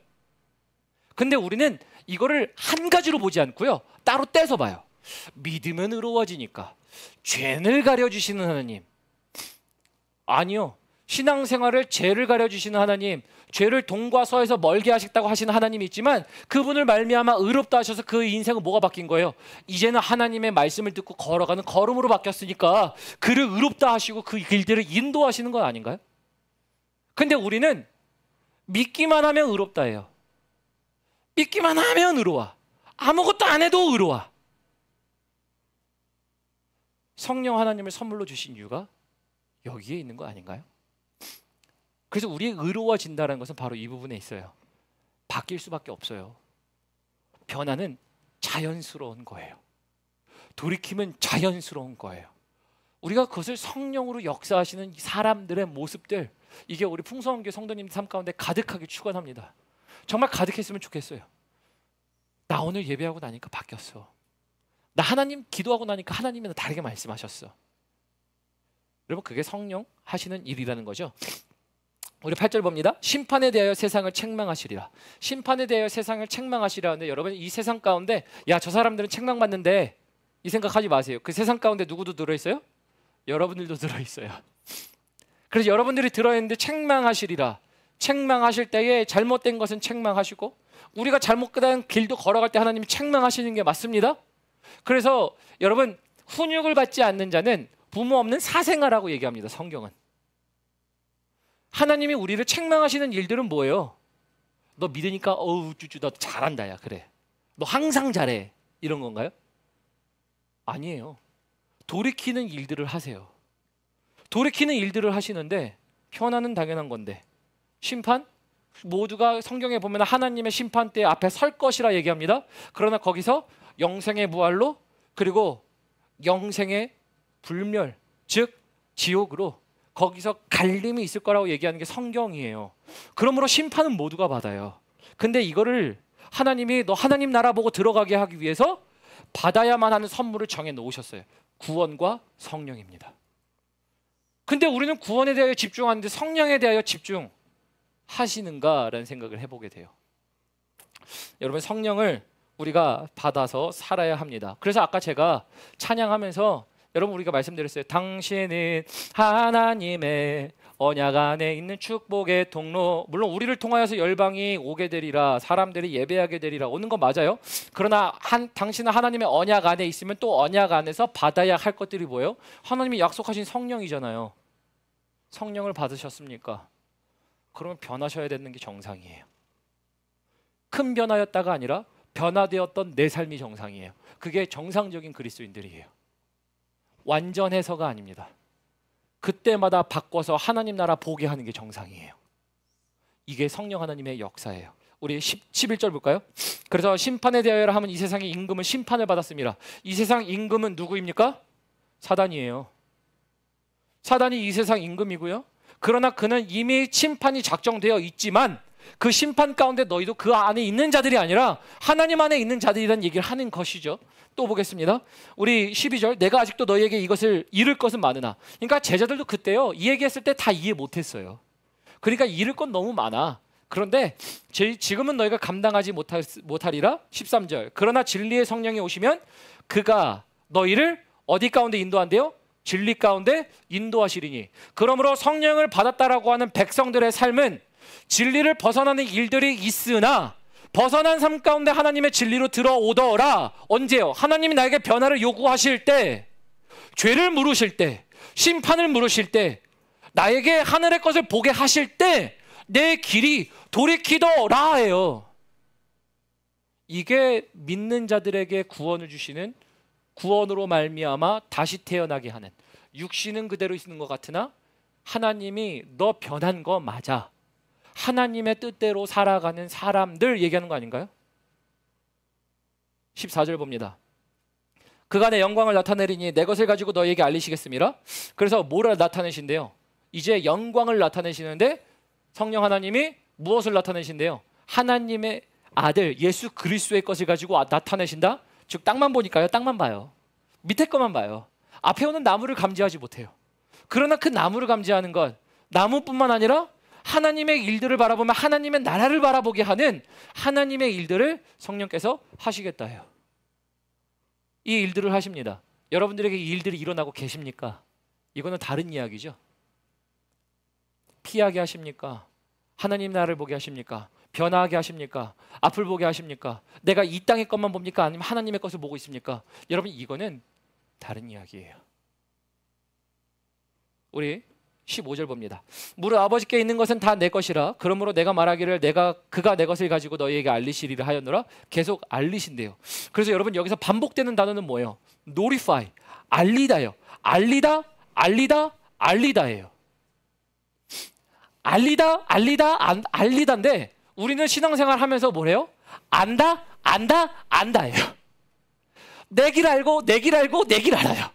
근데 우리는 이거를 한 가지로 보지 않고요. 따로 떼서 봐요. 믿으면 의로워지니까. 죄를 가려주시는 하나님. 아니요. 신앙생활을 죄를 가려주시는 하나님, 죄를 동과 서에서 멀게 하셨다고 하시는 하나님이 있지만 그분을 말미암아 의롭다 하셔서 그 인생은 뭐가 바뀐 거예요? 이제는 하나님의 말씀을 듣고 걸어가는 걸음으로 바뀌었으니까 그를 의롭다 하시고 그 길들을 인도하시는 건 아닌가요? 근데 우리는 믿기만 하면 의롭다예요. 믿기만 하면 의로워. 아무것도 안 해도 의로워. 성령 하나님을 선물로 주신 이유가 여기에 있는 거 아닌가요? 그래서 우리의 의로워진다는 것은 바로 이 부분에 있어요. 바뀔 수밖에 없어요. 변화는 자연스러운 거예요. 돌이킴은 자연스러운 거예요. 우리가 그것을 성령으로 역사하시는 사람들의 모습들, 이게 우리 풍성한교회 성도님 삶 가운데 가득하게 축원합니다. 정말 가득했으면 좋겠어요. 나 오늘 예배하고 나니까 바뀌었어. 나 하나님 기도하고 나니까 하나님이 나 다르게 말씀하셨어. 여러분 그게 성령 하시는 일이라는 거죠. 우리 8절 봅니다. 심판에 대하여 세상을 책망하시리라. 심판에 대하여 세상을 책망하시리라 하는데 여러분 이 세상 가운데 야 저 사람들은 책망받는데 이 생각하지 마세요. 그 세상 가운데 누구도 들어있어요? 여러분들도 들어있어요. 그래서 여러분들이 들어있는데 책망하시리라. 책망하실 때에 잘못된 것은 책망하시고 우리가 잘못된 길도 걸어갈 때 하나님이 책망하시는 게 맞습니다. 그래서 여러분 훈육을 받지 않는 자는 부모 없는 사생아라고 얘기합니다. 성경은. 하나님이 우리를 책망하시는 일들은 뭐예요? 너 믿으니까 어우 쭈쭈 너 잘한다 야 그래. 너 항상 잘해. 이런 건가요? 아니에요. 돌이키는 일들을 하세요. 돌이키는 일들을 하시는데 변화는 당연한 건데 심판? 모두가 성경에 보면 하나님의 심판대 앞에 설 것이라 얘기합니다. 그러나 거기서 영생의 부활로 그리고 영생의 불멸 즉 지옥으로 거기서 갈림이 있을 거라고 얘기하는 게 성경이에요. 그러므로 심판은 모두가 받아요. 근데 이거를 하나님이 너 하나님 나라 보고 들어가게 하기 위해서 받아야만 하는 선물을 정해 놓으셨어요. 구원과 성령입니다. 근데 우리는 구원에 대하여 집중하는데 성령에 대하여 집중하시는가라는 생각을 해보게 돼요. 여러분 성령을 우리가 받아서 살아야 합니다. 그래서 아까 제가 찬양하면서 여러분 우리가 말씀드렸어요. 당신은 하나님의 언약 안에 있는 축복의 통로. 물론 우리를 통하여서 열방이 오게 되리라. 사람들이 예배하게 되리라. 오는 건 맞아요. 그러나 당신은 하나님의 언약 안에 있으면 또 언약 안에서 받아야 할 것들이 뭐예요? 하나님이 약속하신 성령이잖아요. 성령을 받으셨습니까? 그러면 변하셔야 되는 게 정상이에요. 큰 변화였다가 아니라 변화되었던 내 삶이 정상이에요. 그게 정상적인 그리스도인들이에요. 완전해서가 아닙니다. 그때마다 바꿔서 하나님 나라 보게 하는 게 정상이에요. 이게 성령 하나님의 역사예요. 우리 11절 볼까요? 그래서 심판에 대하여 하면 이 세상의 임금은 심판을 받았습니다. 이 세상 임금은 누구입니까? 사단이에요. 사단이 이 세상 임금이고요. 그러나 그는 이미 심판이 작정되어 있지만 그 심판 가운데 너희도 그 안에 있는 자들이 아니라 하나님 안에 있는 자들이라는 얘기를 하는 것이죠. 또 보겠습니다. 우리 12절 내가 아직도 너희에게 이것을 이룰 것은 많으나. 그러니까 제자들도 그때요 이 얘기했을 때 다 이해 못했어요. 그러니까 이룰 건 너무 많아. 그런데 지금은 너희가 감당하지 못하리라. 13절. 그러나 진리의 성령이 오시면 그가 너희를 어디 가운데 인도한대요? 진리 가운데 인도하시리니. 그러므로 성령을 받았다라고 하는 백성들의 삶은 진리를 벗어나는 일들이 있으나 벗어난 삶 가운데 하나님의 진리로 들어오더라. 언제요? 하나님이 나에게 변화를 요구하실 때, 죄를 물으실 때, 심판을 물으실 때, 나에게 하늘의 것을 보게 하실 때 내 길이 돌이키더라예요. 이게 믿는 자들에게 구원을 주시는, 구원으로 말미암아 다시 태어나게 하는, 육신은 그대로 있는 것 같으나 하나님이 너 변한 거 맞아, 하나님의 뜻대로 살아가는 사람들 얘기하는 거 아닌가요? 14절 봅니다. 그가 내 영광을 나타내리니 내 것을 가지고 너희에게 알리시겠습니다. 그래서 뭐를 나타내신대요? 이제 영광을 나타내시는데 성령 하나님이 무엇을 나타내신대요? 하나님의 아들 예수 그리스도의 것을 가지고 나타내신다? 즉 땅만 보니까요, 땅만 봐요. 밑에 것만 봐요. 앞에 오는 나무를 감지하지 못해요. 그러나 그 나무를 감지하는 것, 나무뿐만 아니라 하나님의 일들을 바라보면 하나님의 나라를 바라보게 하는 하나님의 일들을 성령께서 하시겠다 해요. 이 일들을 하십니다. 여러분들에게 이 일들이 일어나고 계십니까? 이거는 다른 이야기죠. 피하게 하십니까? 하나님 나라를 보게 하십니까? 변화하게 하십니까? 앞을 보게 하십니까? 내가 이 땅의 것만 봅니까? 아니면 하나님의 것을 보고 있습니까? 여러분, 이거는 다른 이야기예요. 우리 15절 봅니다. 무릇 아버지께 있는 것은 다 내 것이라. 그러므로 내가 말하기를 그가 내 것을 가지고 너희에게 알리시리라 하였노라. 계속 알리신대요. 그래서 여러분, 여기서 반복되는 단어는 뭐예요? notify, 알리다예요. 알리다, 알리다, 알리다예요. 알리다, 알리다, 알리다인데 우리는 신앙생활 하면서 뭐래요? 안다, 안다, 안다예요. 내 길 알고, 내 길 알고, 내 길 알아요.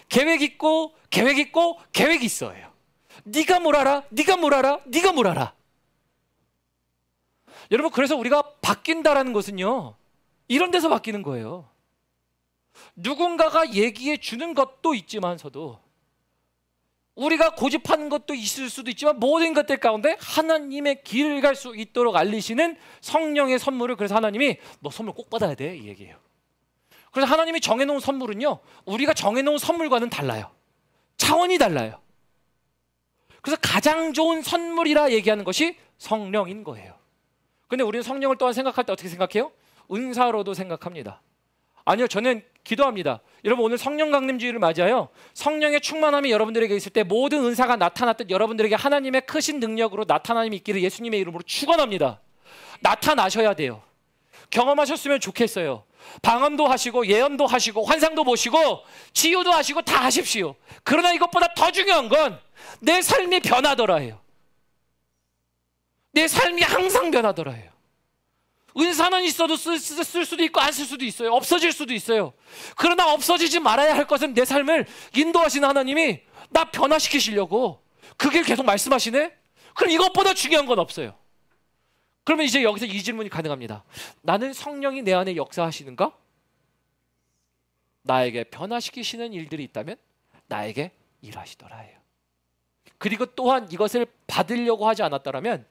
계획 있고, 계획 있고, 계획 있어요. 네가 뭘 알아? 네가 뭘 알아? 네가 뭘 알아? 여러분, 그래서 우리가 바뀐다라는 것은요, 이런 데서 바뀌는 거예요. 누군가가 얘기해 주는 것도 있지만서도, 우리가 고집하는 것도 있을 수도 있지만, 모든 것들 가운데 하나님의 길을 갈 수 있도록 알리시는 성령의 선물을, 그래서 하나님이 너 선물 꼭 받아야 돼, 이 얘기예요. 그래서 하나님이 정해놓은 선물은요, 우리가 정해놓은 선물과는 달라요. 차원이 달라요. 그래서 가장 좋은 선물이라 얘기하는 것이 성령인 거예요. 근데 우리는 성령을 또한 생각할 때 어떻게 생각해요? 은사로도 생각합니다. 아니요, 저는 기도합니다. 여러분, 오늘 성령 강림주의를 맞아요. 성령의 충만함이 여러분들에게 있을 때 모든 은사가 나타났듯 여러분들에게 하나님의 크신 능력으로 나타남이 있기를 예수님의 이름으로 축원합니다. 나타나셔야 돼요. 경험하셨으면 좋겠어요. 방언도 하시고 예언도 하시고 환상도 보시고 치유도 하시고 다 하십시오. 그러나 이것보다 더 중요한 건 내 삶이 변하더라 해요. 내 삶이 항상 변하더라 해요. 은사는 있어도 쓸 수도 있고 안 쓸 수도 있어요. 없어질 수도 있어요. 그러나 없어지지 말아야 할 것은 내 삶을 인도하시는 하나님이 나 변화시키시려고 그 길 계속 말씀하시네? 그럼 이것보다 중요한 건 없어요. 그러면 이제 여기서 이 질문이 가능합니다. 나는 성령이 내 안에 역사하시는가? 나에게 변화시키시는 일들이 있다면 나에게 일하시더라 해요. 그리고 또한 이것을 받으려고 하지 않았더라면,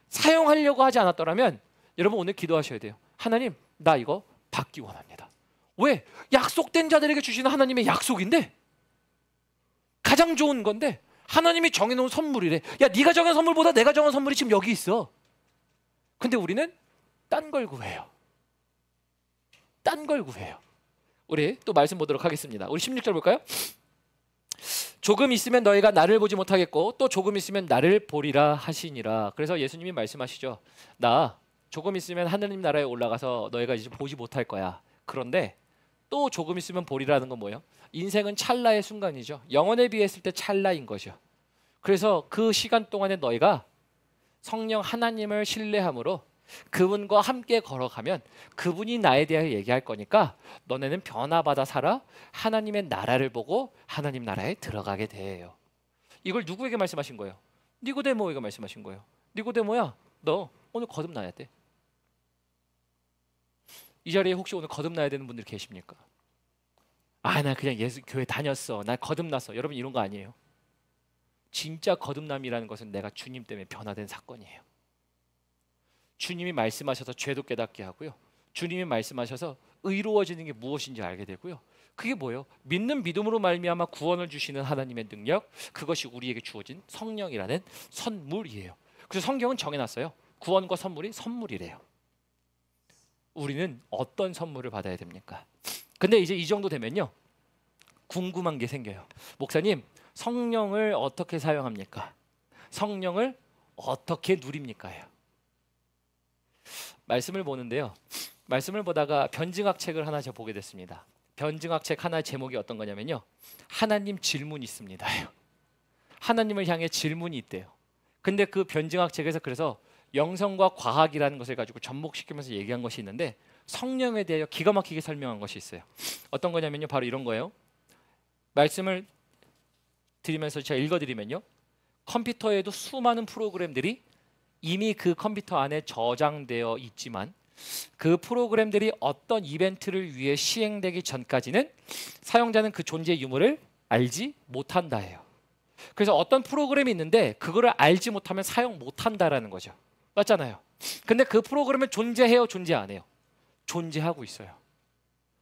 사용하려고 하지 않았더라면, 여러분 오늘 기도하셔야 돼요. 하나님, 나 이거 받기 원합니다. 왜? 약속된 자들에게 주시는 하나님의 약속인데, 가장 좋은 건데 하나님이 정해놓은 선물이래. 야, 네가 정한 선물보다 내가 정한 선물이 지금 여기 있어. 근데 우리는 딴 걸 구해요. 딴 걸 구해요. 우리 또 말씀 보도록 하겠습니다. 우리 16절 볼까요? 조금 있으면 너희가 나를 보지 못하겠고 또 조금 있으면 나를 보리라 하시니라. 그래서 예수님이 말씀하시죠. 나 조금 있으면 하느님 나라에 올라가서 너희가 이제 보지 못할 거야. 그런데 또 조금 있으면 보리라는 건 뭐예요? 인생은 찰나의 순간이죠. 영원에 비했을 때 찰나인 거죠. 그래서 그 시간 동안에 너희가 성령 하나님을 신뢰함으로 그분과 함께 걸어가면 그분이 나에 대하여 얘기할 거니까 너네는 변화받아 살아 하나님의 나라를 보고 하나님 나라에 들어가게 돼요. 이걸 누구에게 말씀하신 거예요? 니고데모에게 말씀하신 거예요. 니고데모야, 너 오늘 거듭나야 돼. 이 자리에 혹시 오늘 거듭나야 되는 분들 계십니까? 아, 나 그냥 예수 교회 다녔어. 나 거듭났어. 여러분, 이런 거 아니에요. 진짜 거듭남이라는 것은 내가 주님 때문에 변화된 사건이에요. 주님이 말씀하셔서 죄도 깨닫게 하고요. 주님이 말씀하셔서 의로워지는 게 무엇인지 알게 되고요. 그게 뭐예요? 믿는 믿음으로 말미암아 구원을 주시는 하나님의 능력, 그것이 우리에게 주어진 성령이라는 선물이에요. 그래서 성경은 정해놨어요. 구원과 선물이 선물이래요. 우리는 어떤 선물을 받아야 됩니까? 근데 이제 이 정도 되면요, 궁금한 게 생겨요. 목사님, 성령을 어떻게 사용합니까? 성령을 어떻게 누립니까요? 말씀을 보는데요, 말씀을 보다가 변증학 책을 하나 제가 보게 됐습니다. 변증학 책 하나의 제목이 어떤 거냐면요, 하나님 질문이 있습니다. 하나님을 향해 질문이 있대요. 근데 그 변증학 책에서 그래서 영성과 과학이라는 것을 가지고 접목시키면서 얘기한 것이 있는데, 성령에 대하여 기가 막히게 설명한 것이 있어요. 어떤 거냐면요, 바로 이런 거예요. 말씀을 드리면서 제가 읽어드리면요, 컴퓨터에도 수많은 프로그램들이 이미 그 컴퓨터 안에 저장되어 있지만 그 프로그램들이 어떤 이벤트를 위해 시행되기 전까지는 사용자는 그 존재의 유무를 알지 못한다예요. 그래서 어떤 프로그램이 있는데 그거를 알지 못하면 사용 못한다라는 거죠. 맞잖아요. 근데 그 프로그램은 존재해요, 존재 안 해요? 존재하고 있어요.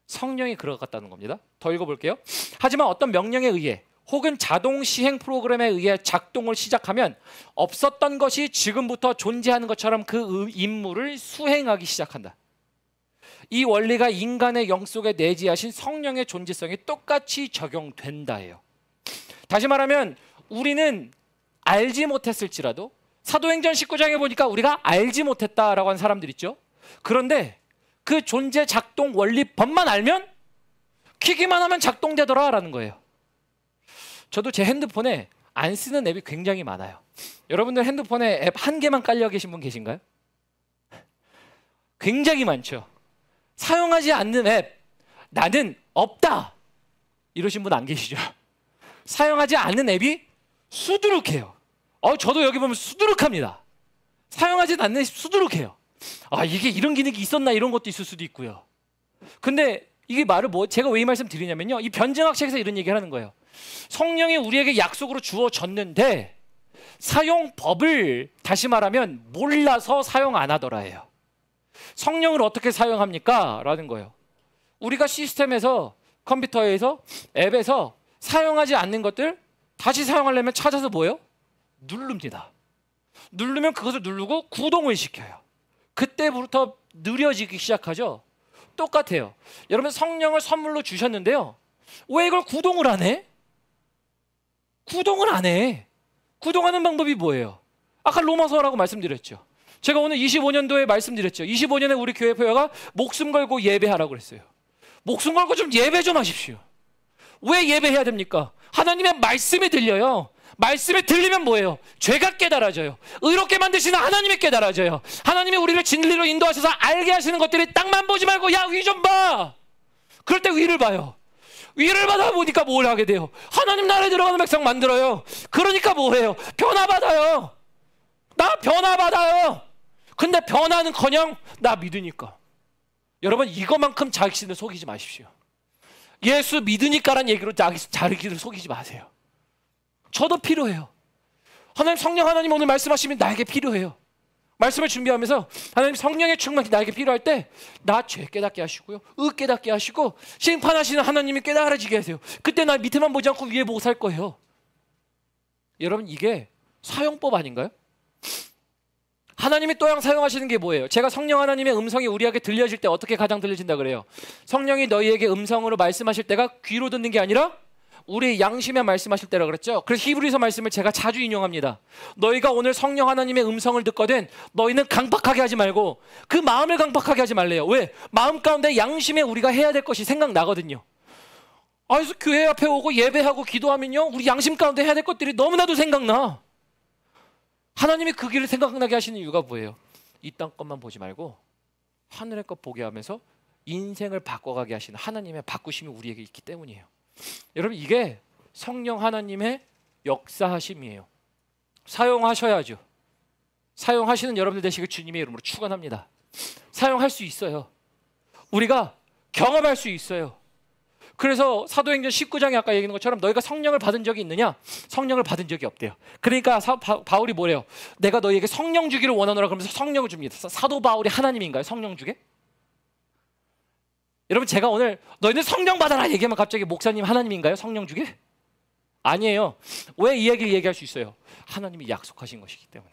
성령이 그러 같다는 겁니다. 더 읽어볼게요. 하지만 어떤 명령에 의해 혹은 자동 시행 프로그램에 의해 작동을 시작하면 없었던 것이 지금부터 존재하는 것처럼 그 임무를 수행하기 시작한다. 이 원리가 인간의 영 속에 내재하신 성령의 존재성에 똑같이 적용된다예요. 다시 말하면 우리는 알지 못했을지라도, 사도행전 19장에 보니까 우리가 알지 못했다라고 하는 사람들 있죠. 그런데 그 존재 작동 원리법만 알면, 키기만 하면 작동되더라라는 거예요. 저도 제 핸드폰에 안 쓰는 앱이 굉장히 많아요. 여러분들 핸드폰에 앱 한 개만 깔려 계신 분 계신가요? 굉장히 많죠. 사용하지 않는 앱 나는 없다 이러신 분 안 계시죠? 사용하지 않는 앱이 수두룩해요. 저도 여기 보면 수두룩합니다. 사용하지 않는 앱이 수두룩해요. 이게 이런 기능이 있었나, 이런 것도 있을 수도 있고요. 근데 이게 제가 왜 이 말씀 드리냐면요, 이 변증학 책에서 이런 얘기를 하는 거예요. 성령이 우리에게 약속으로 주어졌는데 사용법을, 다시 말하면 몰라서 사용 안 하더라예요. 성령을 어떻게 사용합니까? 라는 거예요. 우리가 시스템에서, 컴퓨터에서, 앱에서 사용하지 않는 것들 다시 사용하려면 찾아서 뭐예요? 누릅니다. 누르면 그것을 누르고 구동을 시켜요. 그때부터 느려지기 시작하죠. 똑같아요. 여러분, 성령을 선물로 주셨는데요, 왜 이걸 구동을 안 해? 구동을 안 해. 구동하는 방법이 뭐예요? 아까 로마서라고 말씀드렸죠. 제가 오늘 25년도에 말씀드렸죠. 25년에 우리 교회 표어가 목숨 걸고 예배하라고 그랬어요. 목숨 걸고 좀 예배 좀 하십시오. 왜 예배해야 됩니까? 하나님의 말씀이 들려요. 말씀이 들리면 뭐예요? 죄가 깨달아져요. 의롭게 만드시는 하나님이 깨달아져요. 하나님이 우리를 진리로 인도하셔서 알게 하시는 것들이 땅만 보지 말고, 야, 위 좀 봐. 그럴 때 위를 봐요. 위를 받아보니까 뭘 하게 돼요? 하나님 나라에 들어가는 백성 만들어요. 그러니까 뭐해요? 변화받아요. 나 변화받아요. 근데 변화는커녕 나 믿으니까. 여러분, 이거만큼 자기신을 속이지 마십시오. 예수 믿으니까란 얘기로 자기를 속이지 마세요. 저도 필요해요. 하나님, 성령 하나님 오늘 말씀하시면 나에게 필요해요. 말씀을 준비하면서 하나님 성령의 충만이 나에게 필요할 때 나 죄 깨닫게 하시고요, 의 깨닫게 하시고, 심판하시는 하나님이 깨달아지게 하세요. 그때 나 밑에만 보지 않고 위에 보고 살 거예요. 여러분, 이게 사용법 아닌가요? 하나님이 또한 사용하시는 게 뭐예요? 제가 성령 하나님의 음성이 우리에게 들려질 때 어떻게 가장 들려진다 그래요? 성령이 너희에게 음성으로 말씀하실 때가 귀로 듣는 게 아니라 우리 양심에 말씀하실 때라 그랬죠. 그래서 히브리서 말씀을 제가 자주 인용합니다. 너희가 오늘 성령 하나님의 음성을 듣거든 너희는 강박하게 하지 말고 그 마음을 강박하게 하지 말래요. 왜? 마음 가운데 양심에 우리가 해야 될 것이 생각나거든요. 그래서 교회 앞에 오고 예배하고 기도하면요, 우리 양심 가운데 해야 될 것들이 너무나도 생각나. 하나님이 그 길을 생각나게 하시는 이유가 뭐예요? 이 땅 것만 보지 말고 하늘의 것 보게 하면서 인생을 바꿔가게 하시는 하나님의 바꾸심이 우리에게 있기 때문이에요. 여러분, 이게 성령 하나님의 역사하심이에요. 사용하셔야죠. 사용하시는 여러분들 되시길 주님의 이름으로 축원합니다. 사용할 수 있어요. 우리가 경험할 수 있어요. 그래서 사도행전 19장에 아까 얘기한 것처럼 너희가 성령을 받은 적이 있느냐? 성령을 받은 적이 없대요. 그러니까 바울이 뭐래요? 내가 너희에게 성령 주기를 원하노라 그러면서 성령을 줍니다. 사도 바울이 하나님인가요? 성령 주게? 여러분 제가 오늘 너희는 성령 받아라 얘기하면 갑자기 목사님 하나님인가요? 성령 주게? 아니에요. 왜 이 얘기를 얘기할 수 있어요? 하나님이 약속하신 것이기 때문에.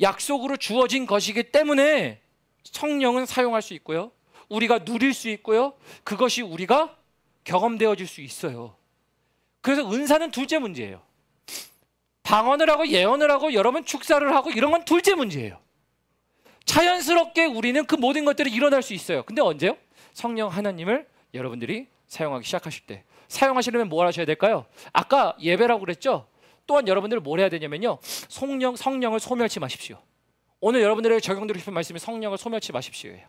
약속으로 주어진 것이기 때문에 성령은 사용할 수 있고요. 우리가 누릴 수 있고요. 그것이 우리가 경험되어질 수 있어요. 그래서 은사는 둘째 문제예요. 방언을 하고 예언을 하고 여러분 축사를 하고 이런 건 둘째 문제예요. 자연스럽게 우리는 그 모든 것들이 일어날 수 있어요. 근데 언제요? 성령 하나님을 여러분들이 사용하기 시작하실 때. 사용하시려면 뭘 하셔야 될까요? 아까 예배라고 그랬죠? 또한 여러분들 뭘 해야 되냐면요, 성령을 소멸치 마십시오. 오늘 여러분들에게 적용드리고 싶은 말씀이 성령을 소멸치 마십시오예요.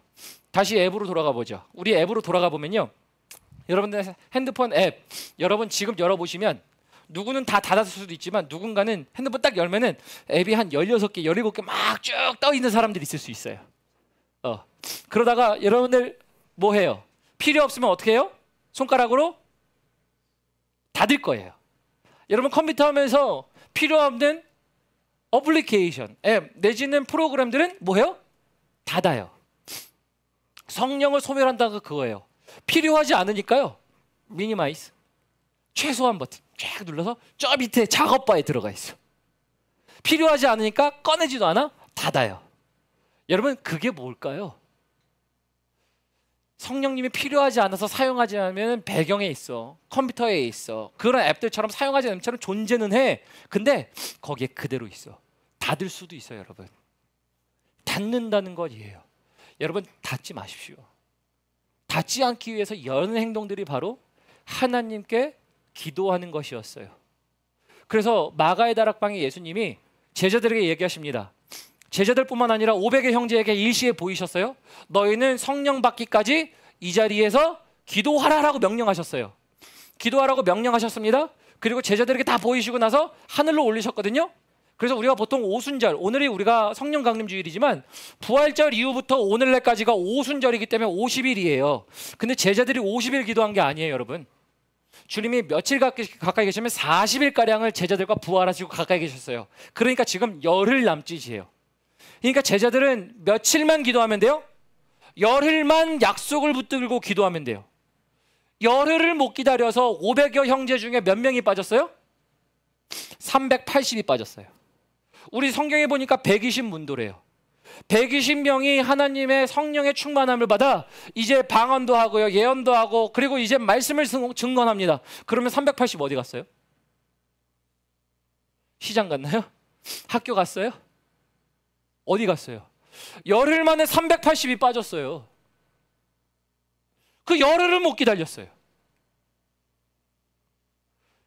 다시 앱으로 돌아가 보죠. 우리 앱으로 돌아가 보면요, 여러분들 핸드폰 앱 여러분 지금 열어보시면 누구는 다 닫았을 수도 있지만 누군가는 핸드폰 딱 열면은 앱이 한 16개, 17개 막 쭉 떠 있는 사람들이 있을 수 있어요. 그러다가 여러분들 뭐 해요? 필요 없으면 어떻게 해요? 손가락으로 닫을 거예요. 여러분 컴퓨터 하면서 필요 없는 어플리케이션, 앱 내지는 프로그램들은 뭐예요? 닫아요. 성령을 소멸한다가 그거예요. 필요하지 않으니까요, 미니마이즈, 최소한 버튼 쫙 눌러서 저 밑에 작업바에 들어가 있어. 필요하지 않으니까 꺼내지도 않아, 닫아요. 여러분 그게 뭘까요? 성령님이 필요하지 않아서 사용하지 않으면 배경에 있어, 컴퓨터에 있어, 그런 앱들처럼 사용하지 않는 것처럼 존재는 해. 근데 거기에 그대로 있어. 닫을 수도 있어요. 여러분 닫는다는 것이에요. 여러분 닫지 마십시오. 닫지 않기 위해서 여는 행동들이 바로 하나님께 기도하는 것이었어요. 그래서 마가의 다락방에 예수님이 제자들에게 얘기하십니다. 제자들뿐만 아니라 500의 형제에게 일시에 보이셨어요. 너희는 성령 받기까지 이 자리에서 기도하라라고 명령하셨어요. 기도하라고 명령하셨습니다. 그리고 제자들에게 다 보이시고 나서 하늘로 올리셨거든요. 그래서 우리가 보통 오순절, 오늘이 우리가 성령 강림 주일이지만 부활절 이후부터 오늘날까지가 오순절이기 때문에 50일이에요. 근데 제자들이 50일 기도한 게 아니에요. 여러분 주님이 며칠 가까이 계시면 40일가량을 제자들과 부활하시고 가까이 계셨어요. 그러니까 지금 열흘 남짓이에요. 그러니까 제자들은 며칠만 기도하면 돼요? 열흘만 약속을 붙들고 기도하면 돼요. 열흘을 못 기다려서 500여 형제 중에 몇 명이 빠졌어요? 380이 빠졌어요. 우리 성경에 보니까 120문도래요. 120명이 하나님의 성령의 충만함을 받아 이제 방언도 하고요, 예언도 하고, 그리고 이제 말씀을 증거합니다. 그러면 380 어디 갔어요? 시장 갔나요? 학교 갔어요? 어디 갔어요? 열흘 만에 380이 빠졌어요. 그 열흘을 못 기다렸어요.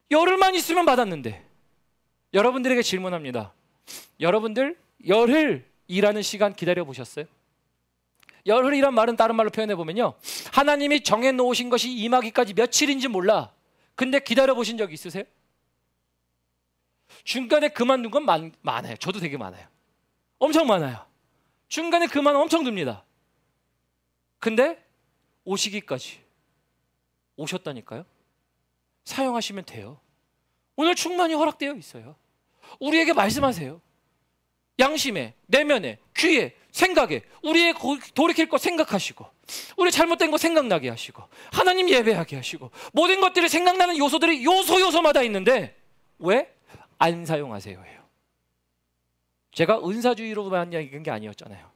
열흘만 있으면 받았는데. 여러분들에게 질문합니다. 여러분들 열흘이라는 시간 기다려 보셨어요? 열흘이란 말은 다른 말로 표현해 보면요, 하나님이 정해 놓으신 것이 임하기까지 며칠인지 몰라. 근데 기다려 보신 적 있으세요? 중간에 그만둔 건 많아요. 저도 되게 많아요. 엄청 많아요. 중간에 그만 엄청 둡니다. 근데 오시기까지 오셨다니까요. 사용하시면 돼요. 오늘 충만히 허락되어 있어요. 우리에게 말씀하세요. 양심에, 내면에, 귀에, 생각에 우리의 돌이킬 것 생각하시고, 우리 잘못된 거 생각나게 하시고, 하나님 예배하게 하시고, 모든 것들이 생각나는 요소들이 요소마다 있는데 왜 안 사용하세요? 해요. 제가 은사주의로만 얘기한 게 아니었잖아요.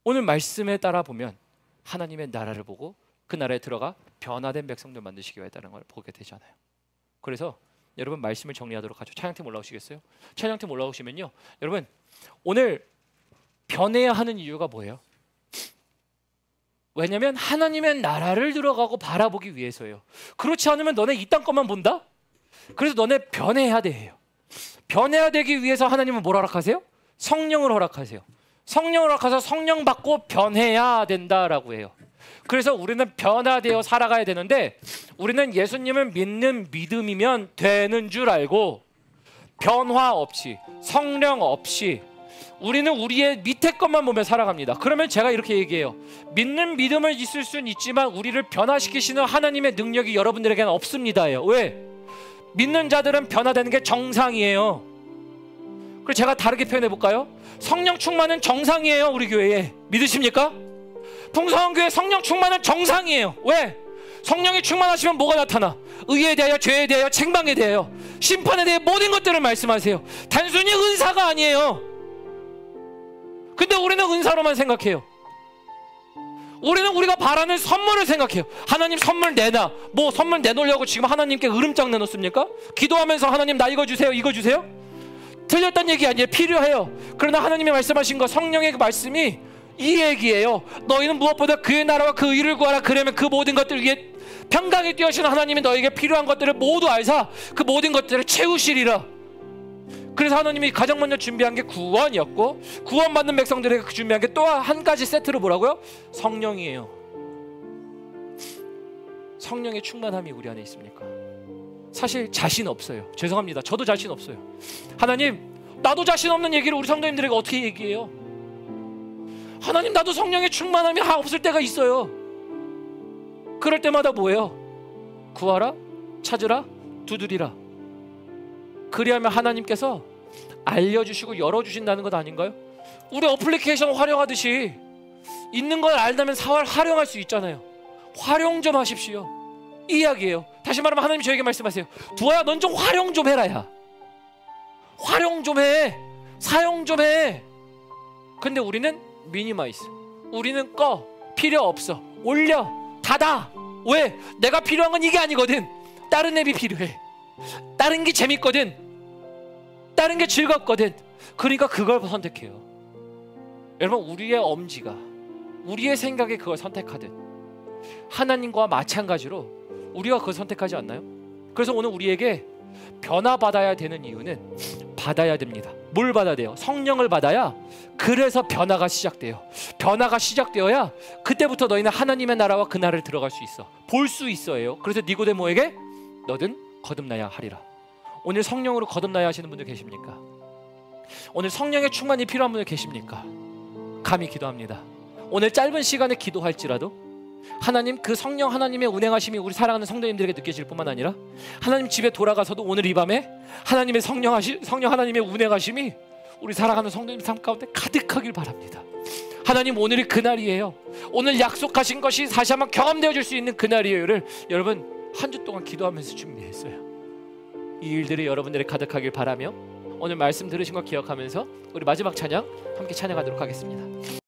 오늘 말씀에 따라 보면 하나님의 나라를 보고 그 나라에 들어가 변화된 백성들 만드시기 위해서라는 걸 보게 되잖아요. 그래서 여러분 말씀을 정리하도록 하죠. 찬양팀 올라오시겠어요? 찬양팀 올라오시면요, 여러분 오늘 변해야 하는 이유가 뭐예요? 왜냐하면 하나님의 나라를 들어가고 바라보기 위해서예요. 그렇지 않으면 너네 이 땅 것만 본다? 그래서 너네 변해야 돼요. 변해야 되기 위해서 하나님은 뭘 허락하세요? 성령을 허락하세요. 성령을 허락해서 성령 받고 변해야 된다라고 해요. 그래서 우리는 변화되어 살아가야 되는데, 우리는 예수님을 믿는 믿음이면 되는 줄 알고 변화 없이, 성령 없이, 우리는 우리의 밑에 것만 보며 살아갑니다. 그러면 제가 이렇게 얘기해요. 믿는 믿음은 있을 수는 있지만 우리를 변화시키시는 하나님의 능력이 여러분들에게는 없습니다예요. 왜? 믿는 자들은 변화되는 게 정상이에요. 그리고 제가 다르게 표현해 볼까요? 성령 충만은 정상이에요. 우리 교회에 믿으십니까? 풍성한 교회 성령 충만은 정상이에요. 왜? 성령이 충만하시면 뭐가 나타나? 의에 대하여, 죄에 대하여, 책망에 대하여, 심판에 대해 모든 것들을 말씀하세요. 단순히 은사가 아니에요. 근데 우리는 은사로만 생각해요. 우리는 우리가 바라는 선물을 생각해요. 하나님 선물 내놔. 뭐 선물 내놓으려고 지금 하나님께 으름장 내놓습니까? 기도하면서 하나님 나 이거 주세요, 이거 주세요? 틀렸다는 얘기 아니에요. 필요해요. 그러나 하나님이 말씀하신 거, 성령의 그 말씀이 이 얘기예요. 너희는 무엇보다 그의 나라와 그 의를 구하라. 그러면 그 모든 것들 위에 평강에 뛰어신 하나님이 너에게 필요한 것들을 모두 알사 그 모든 것들을 채우시리라. 그래서 하나님이 가장 먼저 준비한 게 구원이었고, 구원받는 백성들에게 준비한 게 또 한 가지 세트로 뭐라고요? 성령이에요. 성령의 충만함이 우리 안에 있습니까? 사실 자신 없어요. 죄송합니다. 저도 자신 없어요. 하나님, 나도 자신 없는 얘기를 우리 성도님들에게 어떻게 얘기해요? 하나님, 나도 성령의 충만함이 없을 때가 있어요. 그럴 때마다 뭐예요? 구하라, 찾으라, 두드리라. 그리하면 하나님께서 알려주시고 열어주신다는 것 아닌가요? 우리 어플리케이션 활용하듯이 있는 걸 알다면 활용할 수 있잖아요. 활용 좀 하십시오. 이 이야기예요. 다시 말하면 하나님 저에게 말씀하세요. 두아야, 넌 좀 활용 좀 해라. 야, 활용 좀 해. 사용 좀 해. 근데 우리는 미니마이즈. 우리는 꺼. 필요 없어. 올려. 닫아. 왜? 내가 필요한 건 이게 아니거든. 다른 앱이 필요해. 다른 게 재밌거든. 다른 게 즐겁거든. 그러니까 그걸 선택해요. 여러분, 우리의 엄지가 우리의 생각에 그걸 선택하듯 하나님과 마찬가지로 우리가 그걸 선택하지 않나요? 그래서 오늘 우리에게 변화받아야 되는 이유는 받아야 됩니다. 뭘 받아야 돼요? 성령을 받아야. 그래서 변화가 시작돼요. 변화가 시작되어야 그때부터 너희는 하나님의 나라와 그 나라를 들어갈 수 있어. 볼 수 있어요. 그래서 니고데모에게 너든 거듭나야 하리라. 오늘 성령으로 거듭나야 하시는 분들 계십니까? 오늘 성령의 충만이 필요한 분들 계십니까? 감히 기도합니다. 오늘 짧은 시간에 기도할지라도 하나님, 그 성령 하나님의 운행하심이 우리 사랑하는 성도님들에게 느껴질 뿐만 아니라 하나님 집에 돌아가서도 오늘 이 밤에 하나님의 성령 하나님의 운행하심이 우리 사랑하는 성도님 삶 가운데 가득하길 바랍니다. 하나님, 오늘이 그날이에요. 오늘 약속하신 것이 다시 한번 경험되어질 수 있는 그날이에요를 여러분 한 주 동안 기도하면서 준비했어요. 이 일들이 여러분들의 가득하길 바라며 오늘 말씀 들으신 거 기억하면서 우리 마지막 찬양 함께 찬양하도록 하겠습니다.